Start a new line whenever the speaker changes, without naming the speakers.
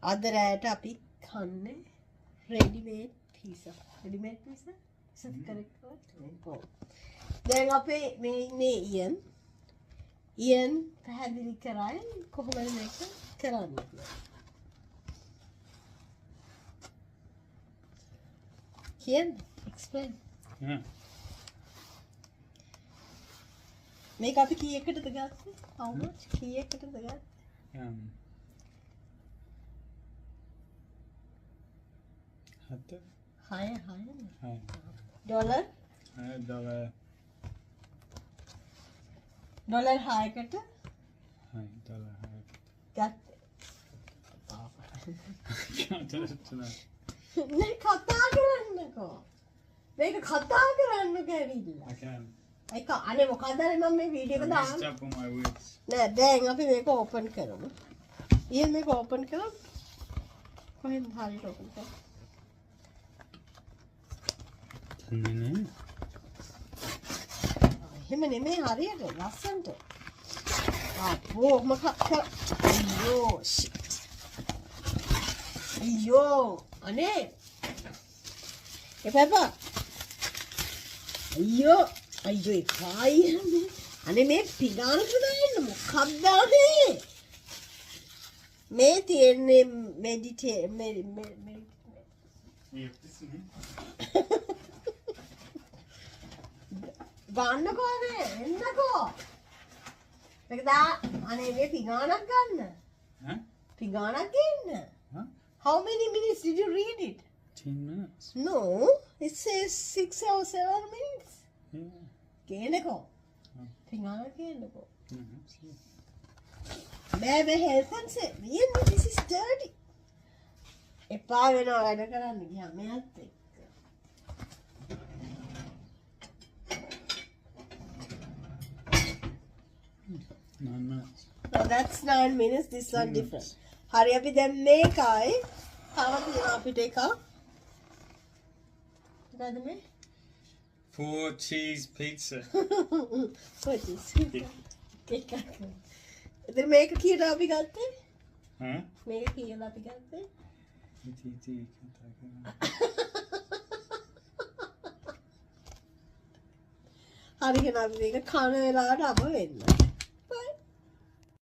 අද රැයට අපි කන්නේ ready-made pizza. Ready-made pizza? Is that correct word? දැන් අපේ මේ ඉන්නේ ඉයන්. ඉයන් පැහැදිලි කරයි කොහොමද මේක කරන්නේ කියලා. කියන්න explain. මේක අපි කීයකටද ගත්තේ? How much? කීයකටද ගත්තේ? $6 $6කට ගත්තේ. කතා කරන්නකෝ. මේක කතා කරන්නකෝ ඇවිල්ලා. ඒක අනේ මොකද මම මේ වීඩියෝ එක දාන්න. නෑ දැන් අපි මේක ඕපන් කරමු. ඊයේ මේක ඕපන් කරමු. කොහෙන්ද හරියට ඕපන් කරමු. එහෙම නෙමෙයි හරියට ලස්සනට. අපෝ අයියෝ shit. අයියෝ අනේ එපා අයියෝ එපායි අනේ මේ පිගානකට දාන්න මොකක්ද අනේ මේ තියෙන්නේ ගන්නකෝ නේ එන්නකෝ මේක දා අනේ මේ පිගානක් ගන්න පිගානක් ගන්න How many minutes did you read it?
10 minutes.
No, it says 6 or 7 minutes.
Yeah.
Kenako. Pingana kenako.
See.
Baby, help and say, this is dirty. එපා වෙනවා වැඩ කරන්න ගියා මෙයාත් එක්ක.
9 minutes.
No, that's 9 minutes. This one different. හරි අපි දැන් මේකයි තව තියෙනවා අපිට එකක්. මොකද මේ?
4 cheese pizza.
4 cheese. එකක්. ඉතින් මේක කීයද අපි ගත්තේ? මේක කීයද අපි ගත්තේ? හරි එහෙනම් අපි මේක කන වෙලාවට අප වෙන්න.